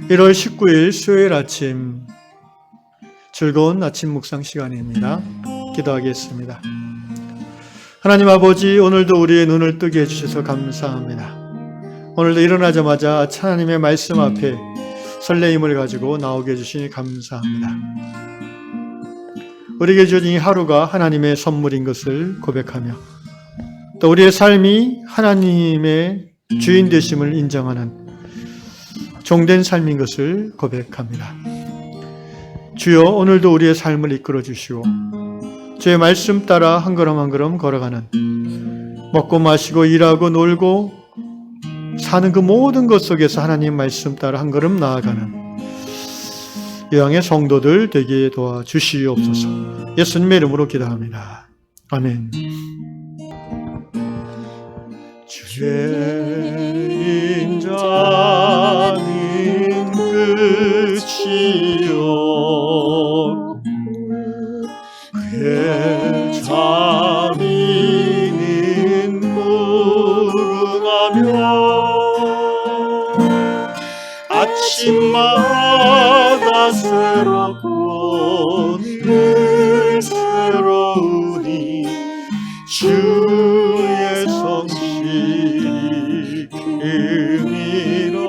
1월 19일 수요일 아침 즐거운 아침 묵상 시간입니다. 기도하겠습니다. 하나님 아버지, 오늘도 우리의 눈을 뜨게 해주셔서 감사합니다. 오늘도 일어나자마자 하나님의 말씀 앞에 설레임을 가지고 나오게 해주시니 감사합니다. 우리에게 주어진 이 하루가 하나님의 선물인 것을 고백하며 또 우리의 삶이 하나님의 주인 되심을 인정하는 종된 삶인 것을 고백합니다. 주여, 오늘도 우리의 삶을 이끌어 주시고 주의 말씀 따라 한 걸음 한 걸음 걸어가는, 먹고 마시고 일하고 놀고 사는 그 모든 것 속에서 하나님 말씀 따라 한 걸음 나아가는 여왕의 성도들 되게 도와주시옵소서. 예수님의 이름으로 기도합니다. 아멘. 주의 인자는 끝이요 그의 자비는 무궁하며 아침마다 새롭고 늘 새로우니 주의 성실이 금이라.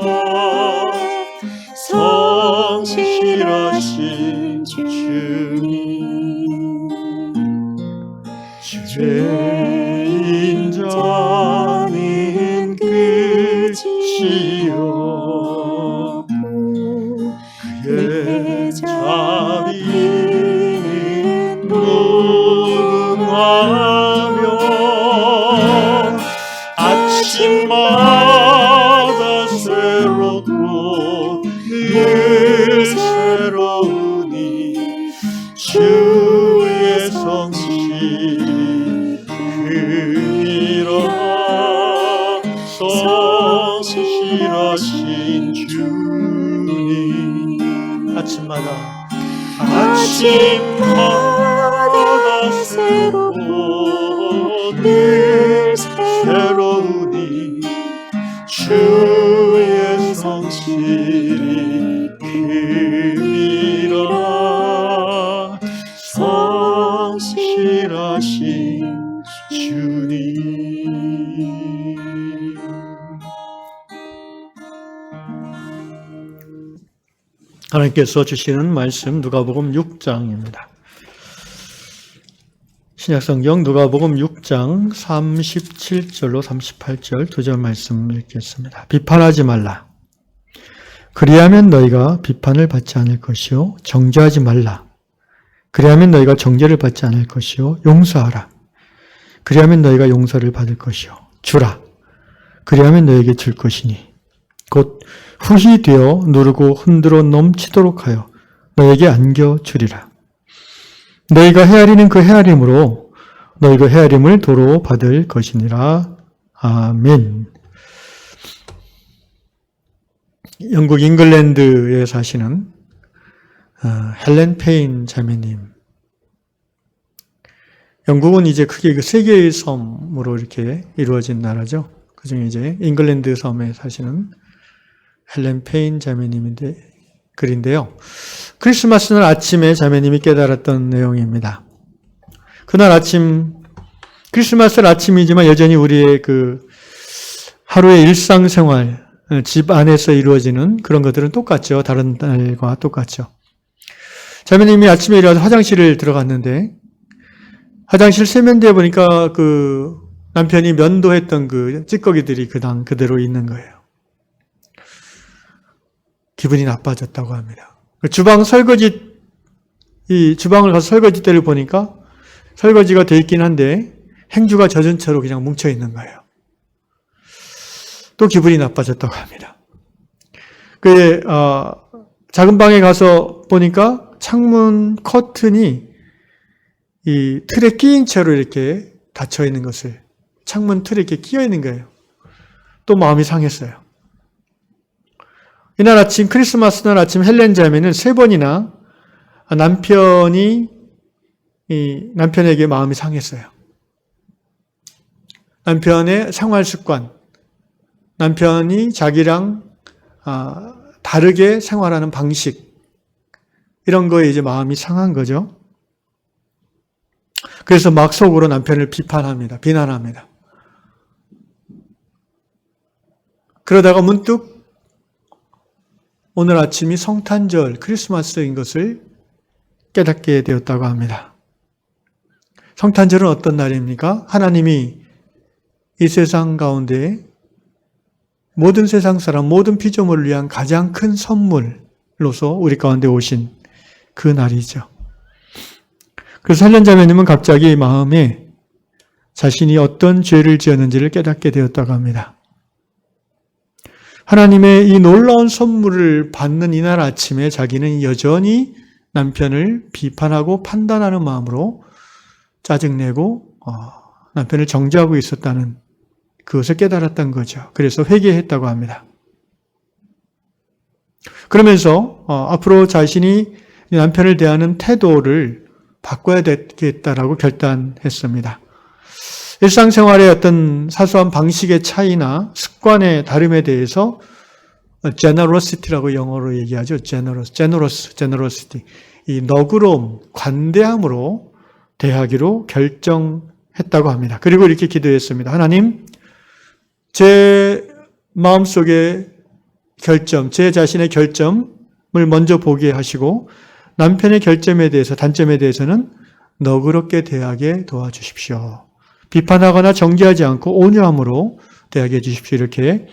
성실하신 주님, 주의 인자는 끝이요 그의 자비는 무궁하며 아침마다 새롭고 늘 새로우니 주의 성실이 금이라. 성실하신 주님, 아침마다 새롭고 늘 새로우니 주의 성실이 금이라. 성실하신 주님. 하나님께서 주시는 말씀 누가복음 6장입니다. 신약성경 누가복음 6장 37절로 38절 두 절 말씀 읽겠습니다. 비판하지 말라. 그리하면 너희가 비판을 받지 않을 것이요. 정죄하지 말라. 그리하면 너희가 정죄를 받지 않을 것이요. 용서하라. 그리하면 너희가 용서를 받을 것이요. 주라. 그리하면 너희에게 줄 것이니 곧 후히 되어 누르고 흔들어 넘치도록 하여 너희에게 안겨주리라. 너희가 헤아리는 그 헤아림으로 너희가 헤아림을 도로 받을 것이니라. 아멘. 영국 잉글랜드에 사시는 헬렌 페인 자매님. 영국은 이제 크게 그 세 개의 섬으로 이렇게 이루어진 나라죠. 그 중에 이제 잉글랜드 섬에 사시는 헬렌 페인 자매님인데 글인데요. 크리스마스 날 아침에 자매님이 깨달았던 내용입니다. 그날 아침, 크리스마스 아침이지만 여전히 우리의 그 하루의 일상생활, 집 안에서 이루어지는 그런 것들은 똑같죠. 다른 날과 똑같죠. 자매님이 아침에 일어나서 화장실을 들어갔는데 화장실 세면대에 보니까 그 남편이 면도했던 그 찌꺼기들이 그대로 있는 거예요. 기분이 나빠졌다고 합니다. 주방을 가서 설거지 대를 보니까 설거지가 돼 있긴 한데 행주가 젖은 채로 그냥 뭉쳐 있는 거예요. 또 기분이 나빠졌다고 합니다. 작은 방에 가서 보니까 창문 커튼이 이 틀에 끼인 채로 이렇게 닫혀 있는 것을, 창문 틀에 이렇게 끼어 있는 거예요. 또 마음이 상했어요. 이날 아침, 크리스마스 날 아침 헬렌 자매는 3번이나 남편에게 마음이 상했어요. 남편의 생활 습관, 남편이 자기랑 다르게 생활하는 방식, 이런 거에 이제 마음이 상한 거죠. 그래서 막 속으로 남편을 비판합니다. 비난합니다. 그러다가 문득 오늘 아침이 성탄절, 크리스마스인 것을 깨닫게 되었다고 합니다. 성탄절은 어떤 날입니까? 하나님이 이 세상 가운데 모든 세상 사람, 모든 피조물을 위한 가장 큰 선물로서 우리 가운데 오신 그 날이죠. 그래서 헬렌자매님은 갑자기 마음에 자신이 어떤 죄를 지었는지를 깨닫게 되었다고 합니다. 하나님의 이 놀라운 선물을 받는 이날 아침에 자기는 여전히 남편을 비판하고 판단하는 마음으로 짜증내고 남편을 정죄하고 있었다는 그것을 깨달았던 거죠. 그래서 회개했다고 합니다. 그러면서 앞으로 자신이 남편을 대하는 태도를 바꿔야 되겠다라고 결단했습니다. 일상생활의 어떤 사소한 방식의 차이나 습관의 다름에 대해서 generosity라고 영어로 얘기하죠. generosity. 이 너그러움, 관대함으로 대하기로 결정했다고 합니다. 그리고 이렇게 기도했습니다. 하나님, 제 마음속의 결점, 제 자신의 결점을 먼저 보게 하시고 남편의 결점에 대해서, 단점에 대해서는 너그럽게 대하게 도와주십시오. 비판하거나 정죄하지 않고 온유함으로 대하게 해주십시오. 이렇게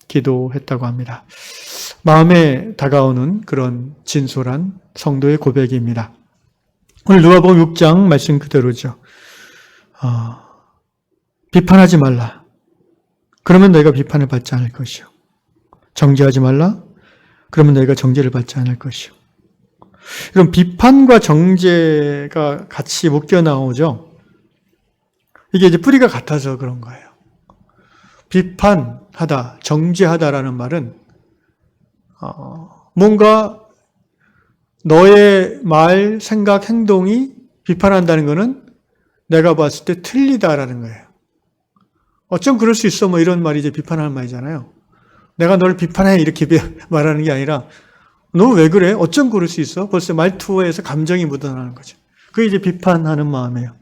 기도했다고 합니다. 마음에 다가오는 그런 진솔한 성도의 고백입니다. 오늘 누가복음 6장 말씀 그대로죠. 비판하지 말라. 그러면 너희가 비판을 받지 않을 것이요. 정죄하지 말라. 그러면 너희가 정죄를 받지 않을 것이요. 그럼 비판과 정죄가 같이 묶여 나오죠. 이게 이제 뿌리가 같아서 그런 거예요. 비판하다, 정죄하다라는 말은 뭔가 너의 말, 생각, 행동이 비판한다는 것은 내가 봤을 때 틀리다라는 거예요. 어쩜 그럴 수 있어? 뭐 이런 말이 이제 비판하는 말이잖아요. 내가 너를 비판해 이렇게 말하는 게 아니라 너 왜 그래? 어쩜 그럴 수 있어? 벌써 말투에서 감정이 묻어나는 거죠. 그게 이제 비판하는 마음이에요.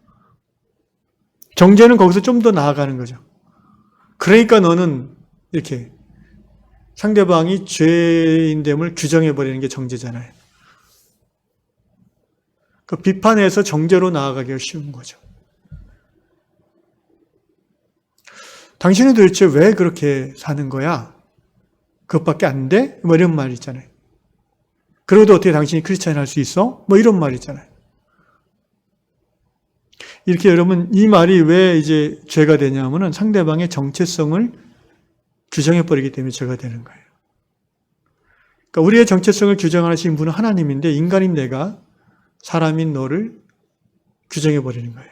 정죄는 거기서 좀 더 나아가는 거죠. 그러니까 너는 이렇게 상대방이 죄인됨을 규정해버리는 게 정죄잖아요. 그 비판에서 정죄로 나아가기가 쉬운 거죠. 당신은 도대체 왜 그렇게 사는 거야? 그것밖에 안 돼? 뭐 이런 말 있잖아요. 그러고도 어떻게 당신이 크리스찬 할 수 있어? 뭐 이런 말 있잖아요. 이렇게 여러분, 이 말이 왜 이제 죄가 되냐면은 상대방의 정체성을 규정해버리기 때문에 죄가 되는 거예요. 그러니까 우리의 정체성을 규정하시는 분은 하나님인데 인간인 내가, 사람인 너를 규정해버리는 거예요.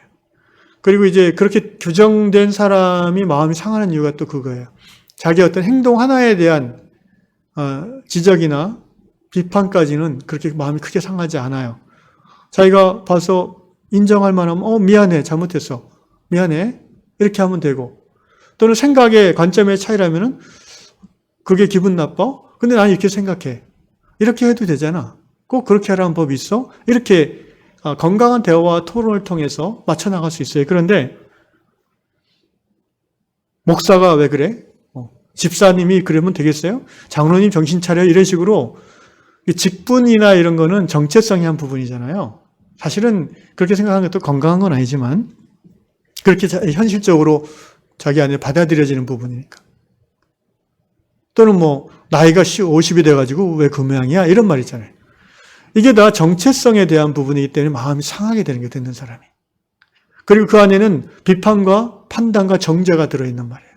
그리고 이제 그렇게 규정된 사람이 마음이 상하는 이유가 또 그거예요. 자기 어떤 행동 하나에 대한 지적이나 비판까지는 그렇게 마음이 크게 상하지 않아요. 자기가 봐서 인정할 만하면 미안해, 잘못했어, 미안해, 이렇게 하면 되고, 또는 생각의 관점의 차이라면은 그게 기분 나빠? 근데 난 이렇게 생각해, 이렇게 해도 되잖아, 꼭 그렇게 하라는 법이 있어? 이렇게 건강한 대화와 토론을 통해서 맞춰나갈 수 있어요. 그런데 목사가 왜 그래? 집사님이 그러면 되겠어요? 장로님 정신 차려, 이런 식으로 직분이나 이런 거는 정체성이 한 부분이잖아요. 사실은 그렇게 생각하는 것도 건강한 건 아니지만 그렇게 현실적으로 자기 안에 받아들여지는 부분이니까. 또는 뭐 나이가 50이 돼가지고 왜 그 모양이야? 이런 말 있잖아요. 이게 다 정체성에 대한 부분이기 때문에 마음이 상하게 되는 게 듣는 사람이. 그리고 그 안에는 비판과 판단과 정죄가 들어있는 말이에요.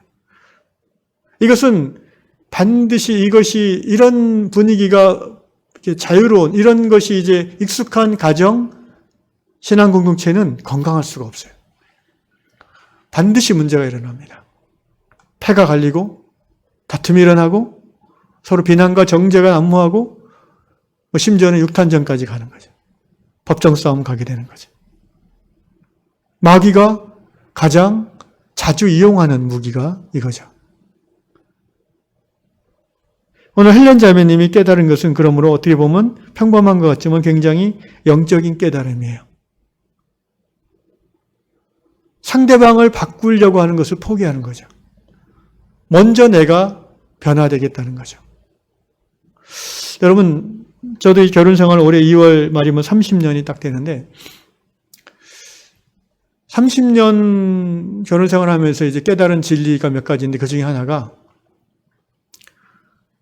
이것은 반드시 이것이 이런 분위기가 자유로운 이런 것이 이제 익숙한 가정, 신앙 공동체는 건강할 수가 없어요. 반드시 문제가 일어납니다. 패가 갈리고 다툼이 일어나고 서로 비난과 정죄가 난무하고 심지어는 육탄전까지 가는 거죠. 법정 싸움 가게 되는 거죠. 마귀가 가장 자주 이용하는 무기가 이거죠. 오늘 헬렌 자매님이 깨달은 것은 그러므로 어떻게 보면 평범한 것 같지만 굉장히 영적인 깨달음이에요. 상대방을 바꾸려고 하는 것을 포기하는 거죠. 먼저 내가 변화되겠다는 거죠. 여러분, 저도 이 결혼 생활 올해 2월 말이면 30년이 딱 되는데 30년 결혼 생활하면서 이제 깨달은 진리가 몇 가지인데 그 중에 하나가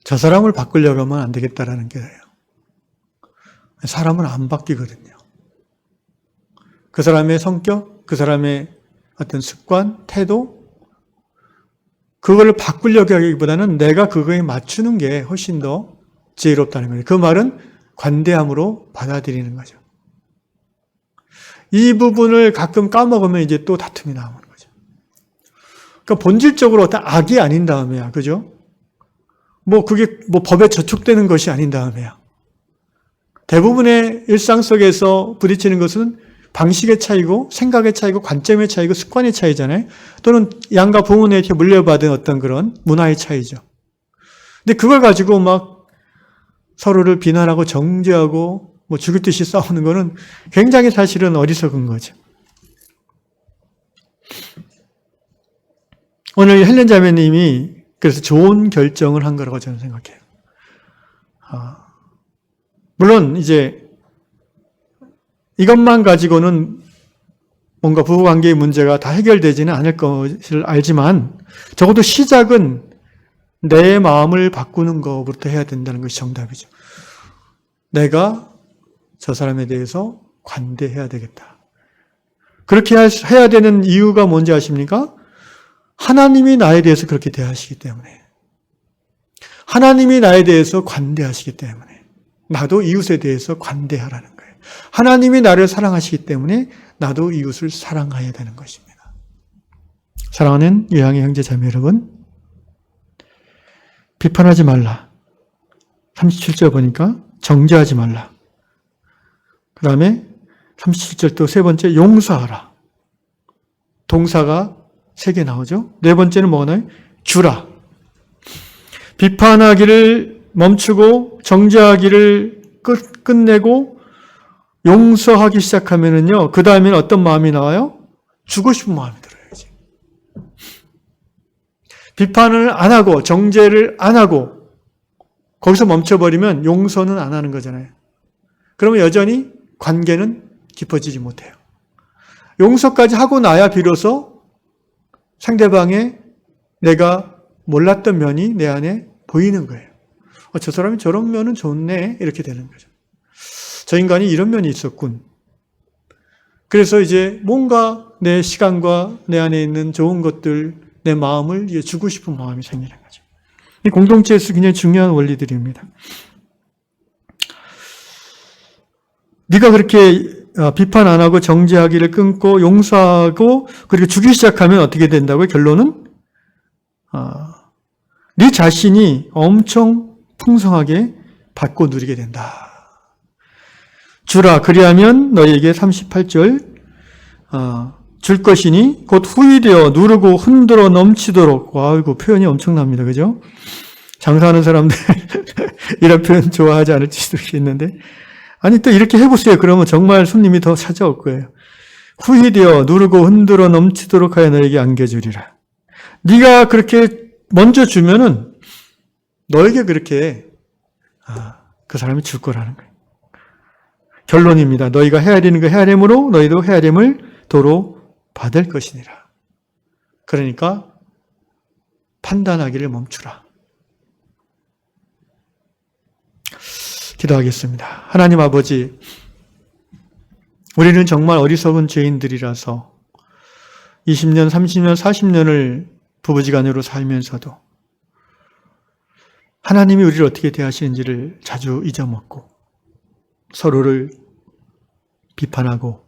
저 사람을 바꾸려고 하면 안 되겠다라는 게예요. 사람은 안 바뀌거든요. 그 사람의 성격, 그 사람의 어떤 습관, 태도, 그거를 바꾸려고 하기보다는 내가 그거에 맞추는 게 훨씬 더 지혜롭다는 거예요. 그 말은 관대함으로 받아들이는 거죠. 이 부분을 가끔 까먹으면 이제 또 다툼이 나오는 거죠. 그러니까 본질적으로 어떤 악이 아닌 다음에야, 그죠? 그게 법에 저촉되는 것이 아닌 다음에야. 대부분의 일상 속에서 부딪히는 것은 방식의 차이고, 생각의 차이고, 관점의 차이고, 습관의 차이잖아요. 또는 양가 부모에게 물려받은 어떤 그런 문화의 차이죠. 근데 그걸 가지고 막 서로를 비난하고 정죄하고 죽을 듯이 싸우는 거는 굉장히 사실은 어리석은 거죠. 오늘 헬렌 자매님이 그래서 좋은 결정을 한 거라고 저는 생각해요. 물론 이제 이것만 가지고는 뭔가 부부관계의 문제가 다 해결되지는 않을 것을 알지만 적어도 시작은 내 마음을 바꾸는 것부터 해야 된다는 것이 정답이죠. 내가 저 사람에 대해서 관대해야 되겠다. 그렇게 해야 되는 이유가 뭔지 아십니까? 하나님이 나에 대해서 그렇게 대하시기 때문에. 하나님이 나에 대해서 관대하시기 때문에. 나도 이웃에 대해서 관대하라는 거예요. 하나님이 나를 사랑하시기 때문에 나도 이웃을 사랑해야 되는 것입니다. 사랑하는 유양의 형제 자매 여러분, 비판하지 말라. 37절 보니까 정죄하지 말라. 그 다음에 37절 또 세 번째 용서하라. 동사가 3개 나오죠. 네 번째는 뭐나요? 주라. 비판하기를 멈추고 정죄하기를 끝내고 용서하기 시작하면은요, 그 다음에는 어떤 마음이 나와요? 주고 싶은 마음이 들어야지. 비판을 안 하고 정죄를 안 하고 거기서 멈춰버리면 용서는 안 하는 거잖아요. 그러면 여전히 관계는 깊어지지 못해요. 용서까지 하고 나야 비로소 상대방의 내가 몰랐던 면이 내 안에 보이는 거예요. 저 사람이 저런 면은 좋네, 이렇게 되는 거죠. 저 인간이 이런 면이 있었군. 그래서 이제 뭔가 내 시간과 내 안에 있는 좋은 것들, 내 마음을 주고 싶은 마음이 생기는 거죠. 이 공동체에서 굉장히 중요한 원리들입니다. 네가 그렇게 비판 안 하고 정죄하기를 끊고 용서하고 그리고 주기 시작하면 어떻게 된다고요? 결론은 네 자신이 엄청 풍성하게 받고 누리게 된다. 주라 그리하면 너희에게 38절 줄 것이니 곧 후이되어 누르고 흔들어 넘치도록. 아이고 표현이 엄청납니다. 그죠? 장사하는 사람들 이런 표현 좋아하지 않을지 수도 있는데 아니 또 이렇게 해보세요. 그러면 정말 손님이 더 찾아올 거예요. 후이되어 누르고 흔들어 넘치도록 하여 너에게 안겨주리라. 네가 그렇게 먼저 주면은 너에게 그렇게 그 사람이 줄 거라는 거예요. 결론입니다. 너희가 헤아리는 거 헤아림으로 너희도 헤아림을 도로 받을 것이니라. 그러니까 판단하기를 멈추라. 기도하겠습니다. 하나님 아버지, 우리는 정말 어리석은 죄인들이라서 20년, 30년, 40년을 부부지간으로 살면서도 하나님이 우리를 어떻게 대하시는지를 자주 잊어먹고 서로를 비판하고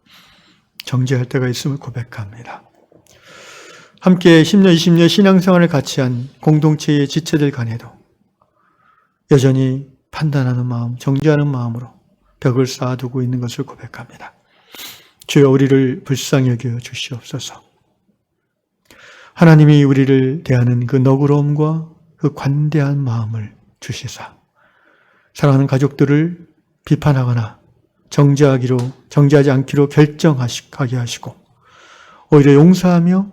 정죄할 때가 있음을 고백합니다. 함께 10년, 20년 신앙생활을 같이 한 공동체의 지체들 간에도 여전히 판단하는 마음, 정죄하는 마음으로 벽을 쌓아두고 있는 것을 고백합니다. 주여 우리를 불쌍히 여겨 주시옵소서. 하나님이 우리를 대하는 그 너그러움과 그 관대한 마음을 주시사 사랑하는 가족들을 비판하거나 정죄하지 않기로 결정하게 하시고 오히려 용서하며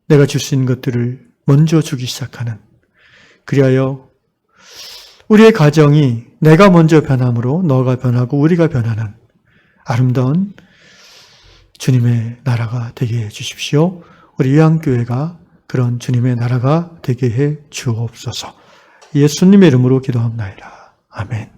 내가 줄 수 있는 것들을 먼저 주기 시작하는, 그리하여 우리의 가정이 내가 먼저 변함으로 너가 변하고 우리가 변하는 아름다운 주님의 나라가 되게 해 주십시오. 우리 요양교회가 그런 주님의 나라가 되게 해 주옵소서. 예수님의 이름으로 기도합나이다. 아멘.